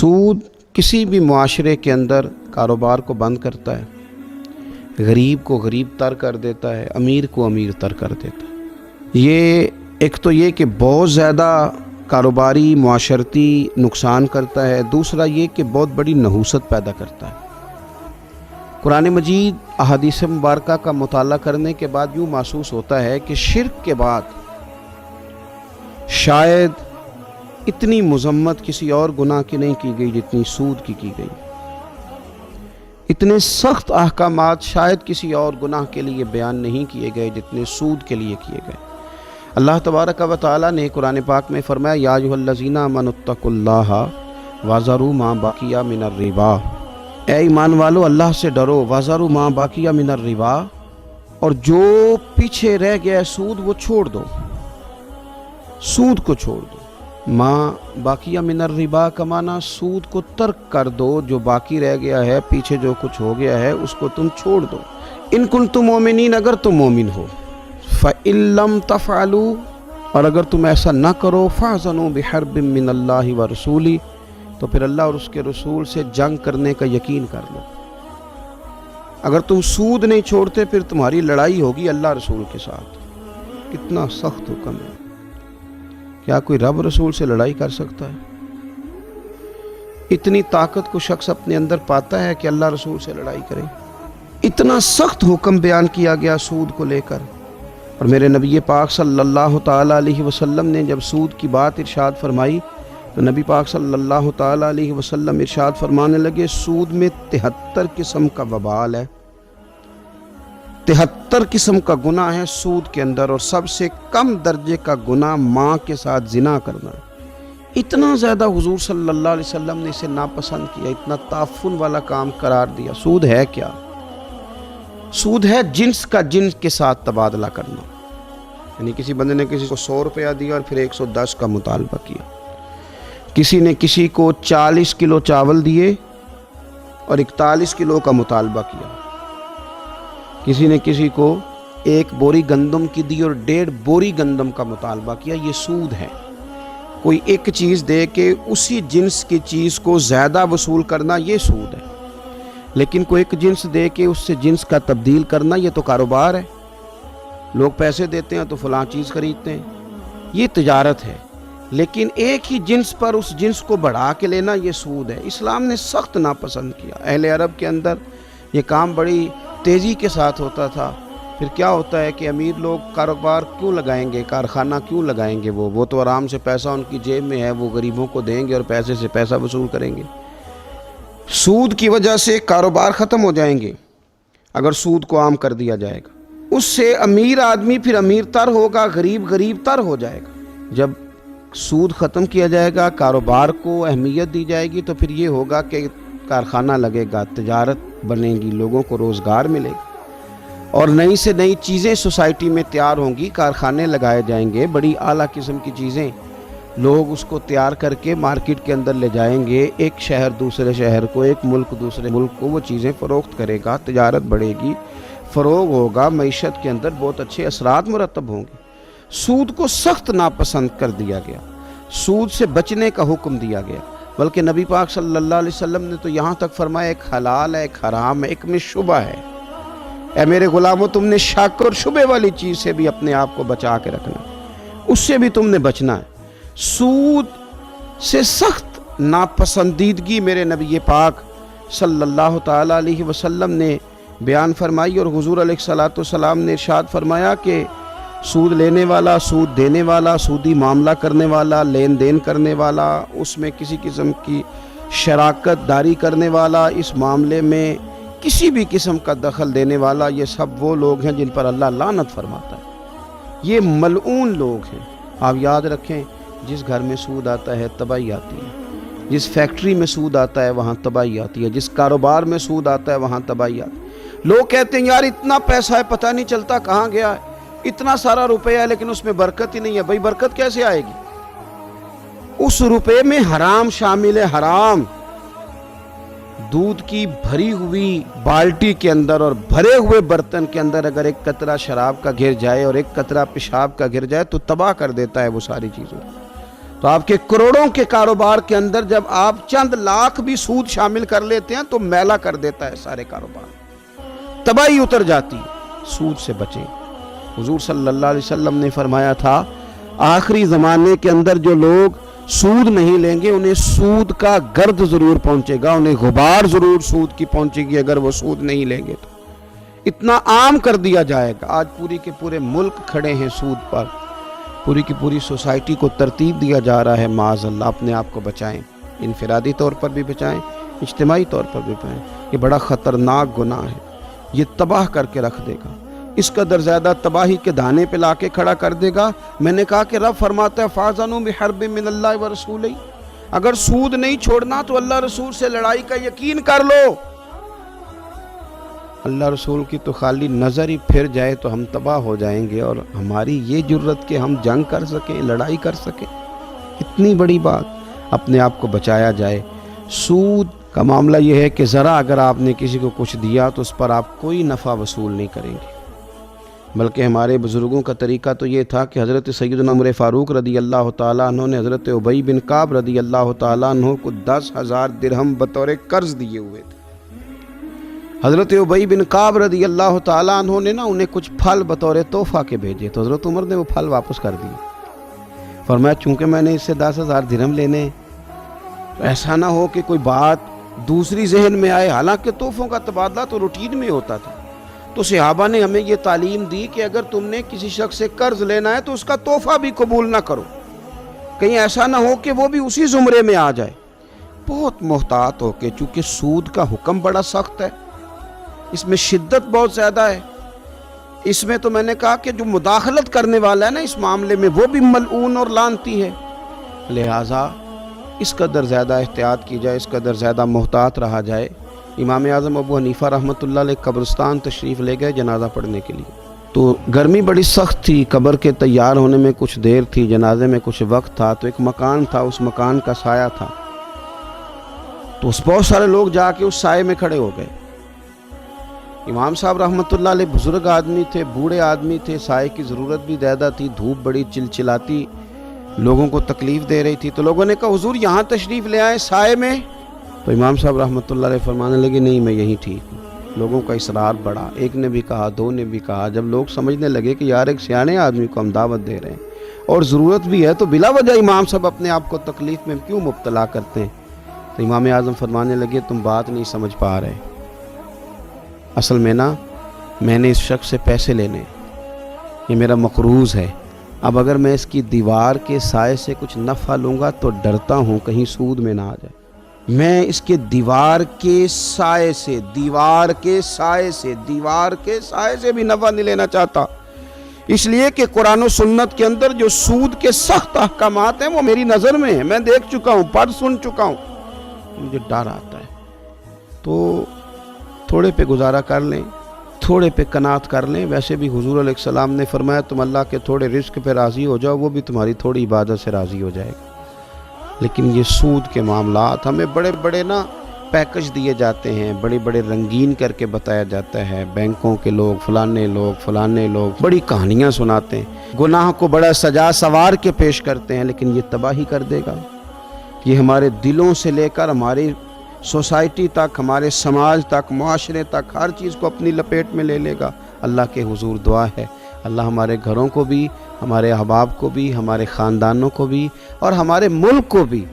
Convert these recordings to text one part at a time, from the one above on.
सूद किसी भी मुआशरे के अंदर कारोबार को बंद करता है, गरीब को गरीब तर कर देता है, अमीर को अमीर तर कर देता है। ये एक तो ये कि बहुत ज़्यादा कारोबारी मुआशरती नुकसान करता है, दूसरा ये कि बहुत बड़ी नहूसत पैदा करता है। कुरान मजीद अहादीस मुबारका का मुताला करने के बाद यूँ महसूस होता है कि शिर्क के बाद शायद इतनी मजम्मत किसी और गुनाह की नहीं की गई जितनी सूद की गई। इतने सख्त अहकामात शायद किसी और गुनाह के लिए बयान नहीं किए गए जितने सूद के लिए किए गए। अल्लाह तबारक व तआला ने कुरान पाक में फरमाया, या अय्युहल्लज़ीना आमनुत्तकुल्लाह वज़रू मा बकिया मिनर रिबा। ऐ ईमान वालो, अल्लाह से डरो, वज़रू मा बकिया मिनर रिबा, और जो पीछे रह गया है सूद वो छोड़ दो, सूद को छोड़ दो। माँ बाकिया मिनर रिबा का माना सूद को तर्क कर दो, जो बाकी रह गया है, पीछे जो कुछ हो गया है उसको तुम छोड़ दो। इन कुंतुम मोमिनीन, अगर तुम मोमिन हो, फ़इल्लम तफ़अलू, और अगर तुम ऐसा ना करो, फ़अज़नू बिहर्बिम मिनल्लाहि व रसूली, तो फिर अल्लाह और उसके रसूल से जंग करने का यकीन कर लो। अगर तुम सूद नहीं छोड़ते फिर तुम्हारी लड़ाई होगी अल्लाह रसूल के साथ। कितना सख्त हुक्म है। क्या कोई रब रसूल से लड़ाई कर सकता है? इतनी ताकत को शख्स अपने अंदर पाता है कि अल्लाह रसूल से लड़ाई करे? इतना सख्त हुक्म बयान किया गया सूद को लेकर। और मेरे नबी पाक सल्लल्लाहु ताला अलैहि वसल्लम ने जब सूद की बात इरशाद फरमाई तो नबी पाक सल्लल्लाहु ताला अलैहि वसल्लम इरशाद फरमाने लगे, सूद में 73 किस्म का वबाल है, 73 किस्म का गुनाह है सूद के अंदर, और सबसे कम दर्जे का गुनाह माँ के साथ जिना करना है। इतना ज़्यादा हुजूर सल्लल्लाहु अलैहि वसल्लम ने इसे नापसंद किया, इतना ताफुन वाला काम करार दिया। सूद है क्या? सूद है जिन्स का जिन्स के साथ तबादला करना। यानी किसी बंदे ने किसी को 100 रुपया दिया और फिर 110 का मुतालबा किया। किसी ने किसी को 40 किलो चावल दिए और 41 किलो का मुतालबा किया। किसी ने किसी को 1 बोरी गंदम की दी और 1.5 बोरी गंदम का मुतालबा किया। ये सूद है। कोई एक चीज़ दे के उसी जिन्स की चीज़ को ज़्यादा वसूल करना, ये सूद है। लेकिन कोई एक जिन्स दे के उससे जिन्स का तब्दील करना, ये तो कारोबार है। लोग पैसे देते हैं तो फलां चीज़ खरीदते हैं, ये तिजारत है। लेकिन एक ही जिन्स पर उस जिन्स को बढ़ा के लेना, ये सूद है। इस्लाम ने सख्त नापसंद किया। अहले अरब के अंदर ये काम बड़ी तेज़ी के साथ होता था। फिर क्या होता है कि अमीर लोग कारोबार क्यों लगाएंगे, कारखाना क्यों लगाएंगे? वो तो आराम से पैसा उनकी जेब में है, वो गरीबों को देंगे और पैसे से पैसा वसूल करेंगे। सूद की वजह से कारोबार ख़त्म हो जाएंगे अगर सूद को आम कर दिया जाएगा। उससे अमीर आदमी फिर अमीर तर होगा, गरीब गरीब तर हो जाएगा। जब सूद ख़त्म किया जाएगा, कारोबार को अहमियत दी जाएगी, तो फिर ये होगा कि कारखाना लगेगा, तिजारत बनेगी, लोगों को रोज़गार मिलेगा और नई से नई चीज़ें सोसाइटी में तैयार होंगी, कारखाने लगाए जाएंगे, बड़ी आला किस्म की चीज़ें लोग उसको तैयार करके मार्केट के अंदर ले जाएंगे। एक शहर दूसरे शहर को, एक मुल्क दूसरे मुल्क को वो चीज़ें फ़रोख्त करेगा, तिजारत बढ़ेगी, फ़रोग होगा, मईशत के अंदर बहुत अच्छे असरात मुरतब होंगे। सूद को सख्त नापसंद कर दिया गया, सूद से बचने का हुक्म दिया गया। बल्कि नबी पाक सल्लल्लाहु अलैहि वसल्लम ने तो यहाँ तक फरमाया, एक हलाल है, एक हराम है, एक में शुबा है। ऐ मेरे गुलामों, तुमने शक और शुबे वाली चीज़ से भी अपने आप को बचा के रखना, उससे भी तुमने बचना है। सूद से सख्त नापसंदीदगी मेरे नबी पाक सल्लल्लाहु ताला अलैहि वसल्लम ने बयान फरमाई। और हुजूर अलैहिस्सलातु वस्सलाम ने इरशाद फरमाया कि सूद लेने वाला, सूद देने वाला, सूदी मामला करने वाला, लेन देन करने वाला, उसमें किसी किस्म की शराकत दारी करने वाला, इस मामले में किसी भी किस्म का दखल देने वाला, ये सब वो लोग हैं जिन पर अल्लाह लानत फरमाता है। ये मलऊन लोग हैं। आप याद रखें, जिस घर में सूद आता है तबाही आती है, जिस फैक्ट्री में सूद आता है वहाँ तबाही आती है, जिस कारोबार में सूद आता है वहाँ तबाही आती है। लोग कहते हैं यार इतना पैसा है, पता नहीं चलता कहाँ गया है, इतना सारा रुपया है लेकिन उसमें बरकत ही नहीं है। भाई बरकत कैसे आएगी? उस रुपए में हराम शामिल है, हराम। दूध की भरी हुई बाल्टी के अंदर और भरे हुए बर्तन के अंदर अगर एक कतरा शराब का गिर जाए और एक कतरा पेशाब का गिर जाए तो तबाह कर देता है वो सारी चीज़ों। تو آپ کے کروڑوں کے کاروبار کے اندر جب آپ چند لاکھ بھی سود شامل کر لیتے ہیں تو میلا کر دیتا ہے سارے کاروبار، تباہی اتر جاتی ہے۔ سود سے بچیں۔ حضور صلی اللہ علیہ وسلم نے فرمایا تھا آخری زمانے کے اندر جو لوگ سود نہیں لیں گے انہیں سود کا گرد ضرور پہنچے گا، انہیں غبار ضرور سود کی پہنچے گی اگر وہ سود نہیں لیں گے تو۔ اتنا عام کر دیا جائے گا۔ آج پوری کے پورے ملک کھڑے ہیں سود پر، پوری کی پوری سوسائٹی کو ترتیب دیا جا رہا ہے۔ معاذ اللہ، اپنے آپ کو بچائیں، انفرادی طور پر بھی بچائیں، اجتماعی طور پر بھی بچائیں۔ یہ بڑا خطرناک گناہ ہے، یہ تباہ کر کے رکھ دے گا، اس قدر زیادہ تباہی کے دانے پہ لا کے کھڑا کر دے گا۔ میں نے کہا کہ رب فرماتا ہے فَاذَنُوا بِحَرْبٍ مِّنَ اللَّهِ وَرَسُولِهِ، اگر سود نہیں چھوڑنا تو اللہ رسول سے لڑائی کا یقین کر لو۔ اللہ رسول کی تو خالی نظر ہی پھر جائے تو ہم تباہ ہو جائیں گے، اور ہماری یہ جرت کہ ہم جنگ کر سکیں، لڑائی کر سکیں، اتنی بڑی بات۔ اپنے آپ کو بچایا جائے۔ سود کا معاملہ یہ ہے کہ ذرا اگر آپ نے کسی کو کچھ دیا تو اس پر آپ کوئی نفع وصول نہیں کریں گے، بلکہ ہمارے بزرگوں کا طریقہ تو یہ تھا کہ حضرت سیدنا عمر فاروق رضی اللہ تعالیٰ عنہ نے حضرت ابی بن کعب رضی اللہ تعالیٰ عنہ کو 10,000 درہم بطور قرض دیے ہوئے تھے۔ حضرت ابی بن کعب رضی اللہ تعالیٰ عنہ نے نا انہیں کچھ پھل بطور تحفہ کے بھیجے، تو حضرت عمر نے وہ پھل واپس کر دیے۔ فرمایا چونکہ میں نے اس سے 10,000 درہم لینے، تو ایسا نہ ہو کہ کوئی بات دوسری ذہن میں آئے، حالانکہ تحفوں کا تبادلہ تو روٹین میں ہوتا تھا۔ تو صحابہ نے ہمیں یہ تعلیم دی کہ اگر تم نے کسی شخص سے قرض لینا ہے تو اس کا تحفہ بھی قبول نہ کرو، کہیں ایسا نہ ہو کہ وہ بھی اسی زمرے میں آ جائے۔ بہت محتاط ہو کے، چونکہ سود کا حکم بڑا سخت ہے، اس میں شدت بہت زیادہ ہے، اس میں تو میں نے کہا کہ جو مداخلت کرنے والا ہے نا اس معاملے میں وہ بھی ملعون اور لعنتی ہے، لہٰذا اس قدر زیادہ احتیاط کی جائے، اس قدر زیادہ محتاط رہا جائے۔ امام اعظم ابو حنیفہ رحمۃ اللہ علیہ قبرستان تشریف لے گئے جنازہ پڑھنے کے لیے، تو گرمی بڑی سخت تھی، قبر کے تیار ہونے میں کچھ دیر تھی، جنازے میں کچھ وقت تھا، تو ایک مکان تھا، اس مکان کا سایہ تھا، تو بہت سارے لوگ جا کے اس سائے میں کھڑے ہو گئے۔ امام صاحب رحمۃ اللہ علیہ بزرگ آدمی تھے، بوڑھے آدمی تھے، سائے کی ضرورت بھی زیادہ تھی، دھوپ بڑی چلچلاتی لوگوں کو تکلیف دے رہی تھی، تو لوگوں نے کہا حضور یہاں تشریف لے آئیں سائے میں، تو امام صاحب رحمۃ اللہ علیہ فرمانے لگے نہیں میں یہیں ٹھیک ہوں۔ لوگوں کا اصرار بڑھا، ایک نے بھی کہا، دو نے بھی کہا، جب لوگ سمجھنے لگے کہ یار ایک سیانے آدمی کو ہم دعوت دے رہے ہیں اور ضرورت بھی ہے، تو بلا وجہ امام صاحب اپنے آپ کو تکلیف میں کیوں مبتلا کرتے ہیں، تو امام اعظم فرمانے لگے تم بات نہیں سمجھ پا رہے، اصل میں نا میں نے اس شخص سے پیسے لینے، یہ میرا مقروض ہے، اب اگر میں اس کی دیوار کے سائے سے کچھ نفع لوں گا تو ڈرتا ہوں کہیں سود میں نہ آ جائے، میں اس کے دیوار کے سائے سے بھی نفع نہیں لینا چاہتا، اس لیے کہ قرآن و سنت کے اندر جو سود کے سخت احکامات ہیں وہ میری نظر میں ہیں، میں دیکھ چکا ہوں، پڑھ سن چکا ہوں، مجھے ڈر آتا ہے، تو تھوڑے پہ گزارا کر لیں، تھوڑے پہ قناعت کر لیں۔ ویسے بھی حضور علیہ السلام نے فرمایا تم اللہ کے تھوڑے رزق پہ راضی ہو جاؤ، وہ بھی تمہاری تھوڑی عبادت سے راضی ہو جائے گا۔ لیکن یہ سود کے معاملات ہمیں بڑے بڑے نا پیکج دیے جاتے ہیں، بڑے بڑے رنگین کر کے بتایا جاتا ہے، بینکوں کے لوگ فلانے لوگ بڑی کہانیاں سناتے ہیں، گناہ کو بڑا سجا سوار کے پیش کرتے ہیں، لیکن یہ تباہی کر دے گا، یہ ہمارے دلوں سے لے کر ہماری سوسائٹی تک، ہمارے سماج تک، معاشرے تک، ہر چیز کو اپنی لپیٹ میں لے لے گا۔ اللہ کے حضور دعا ہے اللہ ہمارے گھروں کو بھی، ہمارے احباب کو بھی، ہمارے خاندانوں کو بھی اور ہمارے ملک کو بھی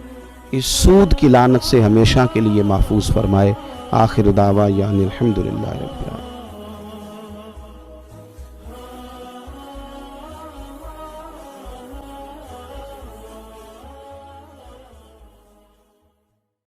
اس سود کی لعنت سے ہمیشہ کے لیے محفوظ فرمائے۔ آخر دعویٰ یعنی الحمدللہ رب العالمین۔